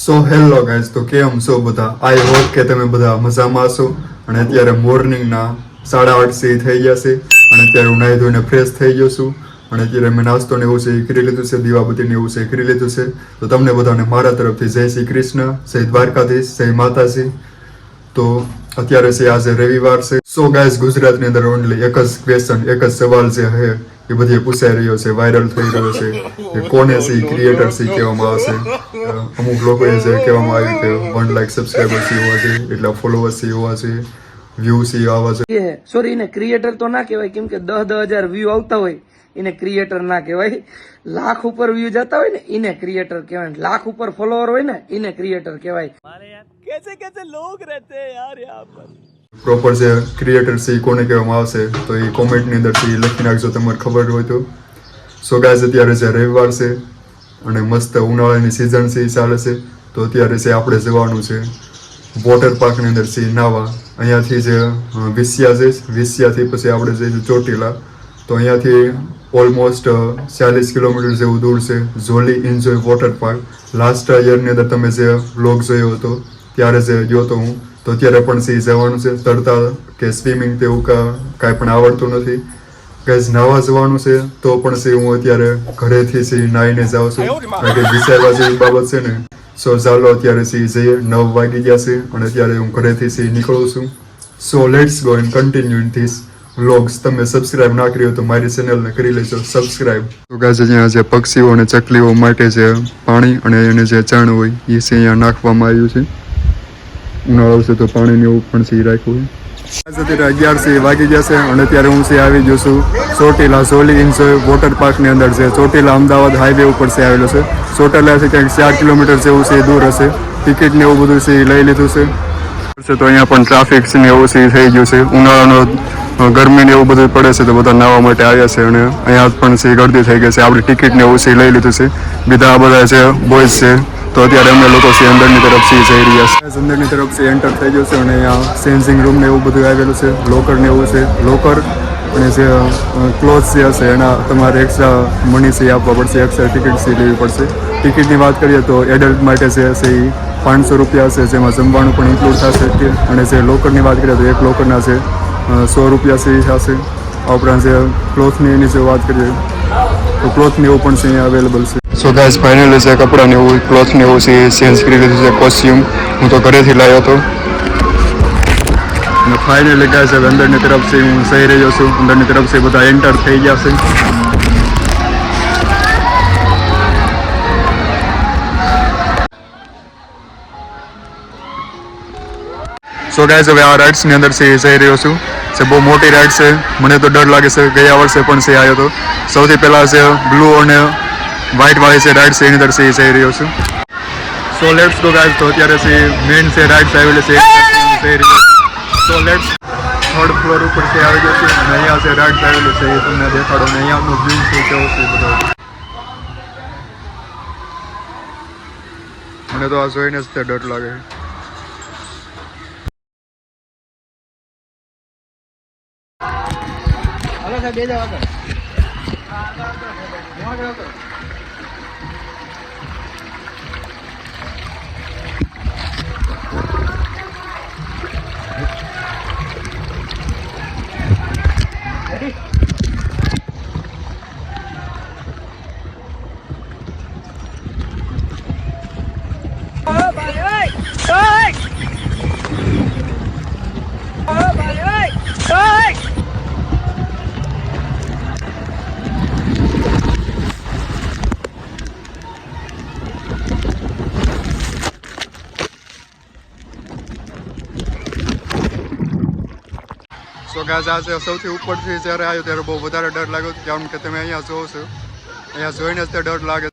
So hello guys, તો કેમ છો બધા? આઈ હોપ કે તમે બધા મજામાં હશો. અને અત્યારે મોર્નિંગના 8:30 થઈ ગયા છે અને અત્યારે હું નાહી ધોઈને ફ્રેશ થઈ ગયો છું અને અત્યારે મેં નાસ્તો ને એવું છે એ કરી લીધું છે, દીવાબત્તી ને એવું છે એ કરી લીધું છે. તો તમને બધાને મારા તરફથી જય શ્રી કૃષ્ણ, જય દ્વારકાધીશ, જય માતાજી. તો અત્યારે છે આજે રવિવાર છે. સો ગાઈઝ, ગુજરાતની અંદર ઓનલી એક જ ક્વેશ્ચન, એક જ સવાલ જે છે એ બધી પૂછાઈ રહ્યો છે, વાયરલ થઈ રહ્યો છે કે કોને સી ક્રિએટર સી કહેવામાં આવશે. અમુક લોકોએ જે કહેવામાં આવ્યું કે 1 લાખ સબસ્ક્રાઈબર્સ હોવા જોઈએ, એટલા ફોલોવર્સ હોવા જોઈએ, વ્યૂઝ આવવા જોઈએ. સોરી, એને ક્રિએટર તો ના કહેવાય, કેમ કે 10,000 વ્યૂ આવતા હોય એને ક્રિએટર ના કહેવાય. લાખ ઉપર વ્યૂ જતા હોય ને એને ક્રિએટર કહેવાય, લાખ ઉપર ફોલોવર હોય ને એને ક્રિએટર કહેવાય. कैसे कैसे लोग रहते हैं यार यहाँ पर. પ્રોપર જે ક્રિએટર છે એ કોને કહેવામાં આવશે તો એ કોમેન્ટની અંદર લખી નાખજો તમારે ખબર હોય તો. સો ગાઈઝ, અત્યારે જે રવિવાર છે અને મસ્ત ઉનાળાની સિઝન છે એ ચાલે છે. તો અત્યારે છે આપણે જવાનું છે વોટર પાર્કની અંદર છે નાવા. અહીંયાથી જે વિસિયા છે, વિસિયાથી પછી આપણે જઈશું ચોટીલા. તો અહીંયાથી ઓલમોસ્ટ 40 કિલોમીટર જેવું દૂર છે જોલી એન્જોય વોટર પાર્ક. લાસ્ટ યરની અંદર તમે જે વ્લોગ જોયો હતો ત્યારે જે ગયો હતો હું, તો અત્યારે પણ સી જવાનું છે. તરતા કે સ્વિમિંગ તેવું કાંઈ પણ આવડતું નથી. ગાઈઝ, નાવા જવાનું છે તો પણ સી હું અત્યારે ઘરેથી સી નાહીને જાઉં છું કારણ કે વિચારવા જેવી બાબત છે ને. સો ચાલો અત્યારે સી જઈએ, 9 વાગી ગયા છે અને અત્યારે હું ઘરેથી સી નીકળું છું. So let's go and continue in this vlogs. તમે સબસ્ક્રાઇબ ના કર્યો તો મારી ચેનલને કરી લેજો સબસ્ક્રાઇબ. તો ગાઈઝ, અહીંયા જે પક્ષીઓ અને ચકલીઓ માટે જે પાણી અને એને જે ચણ હોય એ છે અહીંયા નાખવામાં આવ્યું છે. ઉનાળો આવશે તો પાણીને એવું પણ સી રાખ્યું હોય. અત્યારે 11 વાગી ગયા છે અને અત્યારે હું સી આવી ગયો છું ચોટીલા જોલી એન્જોય વોટર પાર્કની અંદર છે. ચોટીલા અમદાવાદ હાઈવે ઉપર છે આવેલો છે. ચોટીલાથી ક્યાંક 4 કિલોમીટર જેવું છે દૂર હશે. ટિકિટ ને એવું બધું છે લઈ લીધું છે. તો અહીંયા પણ ટ્રાફિક ને એવું છે થઈ ગયું છે. ઉનાળાનો ગરમી ને એવું બધું પડે છે તો બધા નાહવા માટે આવ્યા છે અને અહીંયા પણ છે ગરદી થઈ ગઈ છે. આપણી ટિકિટ ને એવું છે લઈ લીધું છે. બીજા બધા છે બોયઝ છે. તો અત્યારે અમે લોકો છે અંદરની તરફથી જઈ રહ્યા છે. અંદરની તરફથી એન્ટર થઈ ગયો છે અને અહીંયા ચેન્જિંગ રૂમ ને એવું બધું આવેલું છે. લોકર ને એવું છે. લોકર અને જે ક્લોથ્સ જે હશે એના તમારે એક્સ્ટ્રા મની છે આપવા પડશે, એક્સ્ટ્રા ટિકિટ છે લેવી પડશે. ટિકિટની વાત કરીએ તો એડલ્ટ માટે છે એ 500 રૂપિયા છે, જેમાં જમવાનું પણ ઇન્ક્લુડ થશે. અને જે લોકરની વાત કરીએ તો એક લોકરના છે 100 રૂપિયા છે એ થશે. આ ઉપરાંત જે ક્લોથની એની જો વાત કરીએ તો ક્લોથની એવું પણ છે અહીંયા અવેલેબલ છે. સો ગાઈઝ, ફાઇનલી છે કપડાને એવું ક્લોથને એવું છે ચેન્જ કરી લીધું છે. કોસ્ચ્યુમ હું તો ઘરેથી લાવ્યો હતો અને ફાઇનલી ગાઈઝ હવે અંદરની તરફથી હું જઈ રહ્યો છું. અંદરની તરફથી બધા એન્ટર થઈ ગયા છે. સો ગાઈઝ, હવે આ રાઇડ્સની અંદર છે જઈ રહ્યો છું. છે બહુ મોટી રાઇડ છે, મને તો ડર લાગે છે. ગયા વર્ષે પણ છે આવ્યો હતો. સૌથી પહેલાં છે બ્લુ અને વ્હાઇટ વાળી છે રાઇડ છે એની અંદર છે જઈ રહ્યો છું. So let's go guys. તો અત્યારે છે મેઇન છે રાઇડ્સ આવેલી છે જઈ રહ્યો છું. સો લેટ્સ 3rd ફ્લોર ઉપર છે આવી ગયો છે અને અહીંયા છે રાઇડ્સ આવેલી છે એ તમને દેખાડો ને અહીંયાનો વ્યૂ છે કેવો છે બધો. મને તો આ જોઈને જ ડર લાગે. હાલો સાહેબ, બે જાવ આગળ. સો ગાઈઝ, આજે સૌથી ઉપરથી જ્યારે આવ્યો ત્યારે બહુ વધારે ડર લાગ્યો કારણ કે તમે અહીંયા જોવો છો, અહીંયા જોઈને જ તે ડર લાગે.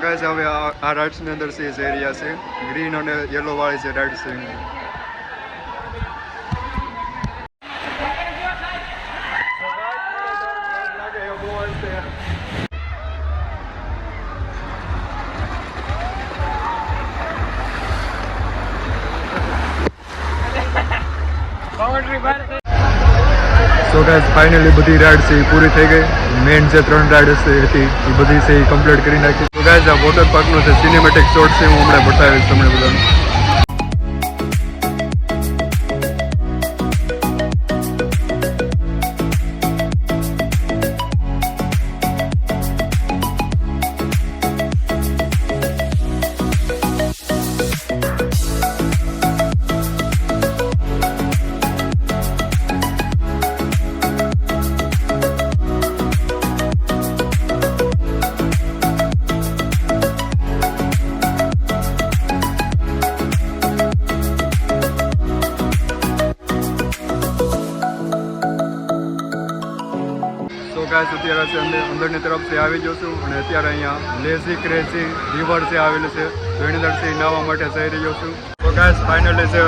ગાઈસ હવે આ રાઇડ્સની અંદર છે જે એરિયા છે ગ્રીન અને યલો વાળી જે રાઇડ છે સો ગાઈસ ફાઇનલી બધી રાઇડ છે એ પૂરી થઈ ગઈ મેઇન જે 3 રાઇડ હતી એ બધી છે એ કમ્પ્લીટ કરી નાખી તો ગાઈસ આ વોટર પાર્કનો જે સિનેમેટિક શોટ છે હું હમણાં બતાવીશ તમને બધાને ગાઈસ અત્યારે છે અંદરની તરફથી આવી જશું અને અત્યારે અહીંયા લેઝી ક્રેઝી રિવર છે આવેલું છે તો એની અંદરથી નાહવા માટે જઈ રહ્યો છું તો ગાઈસ ફાઇનલી છે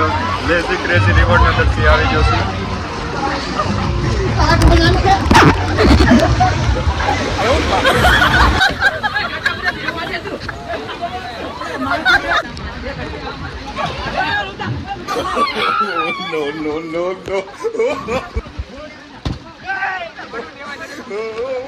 લેઝી ક્રેઝી રિવરની અંદરથી આવી જશું no.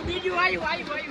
બીજું આવ્યું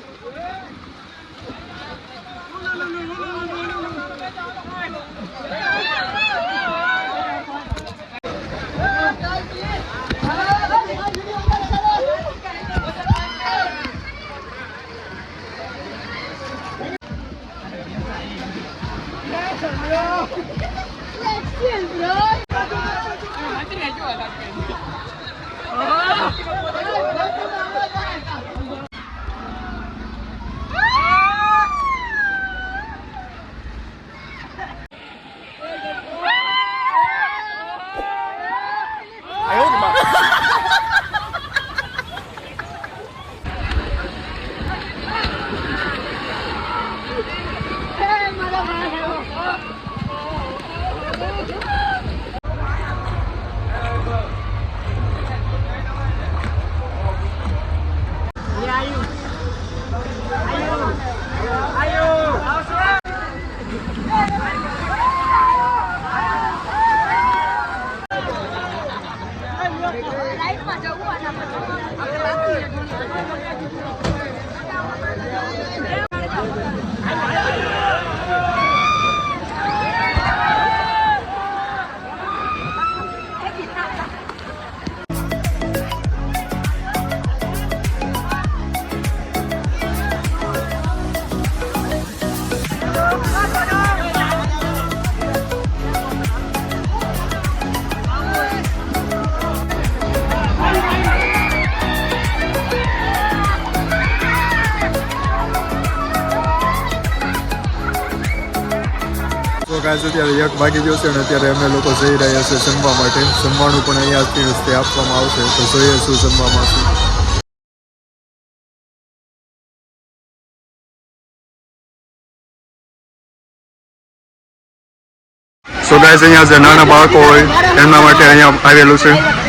તો ગાઈસ અત્યારે 1 વાગી ગયો છે અને અત્યારે અમે લોકો જઈ રહ્યા છે જમવા માટે જમવાનું પણ અહીંયાથી રસ્તે આપવામાં આવશે તો જોઈએ શું જમવામાં છે સો ગાઈસ અહીંયા જે નાના બાળકો હોય એમના માટે અહીંયા આવેલું છે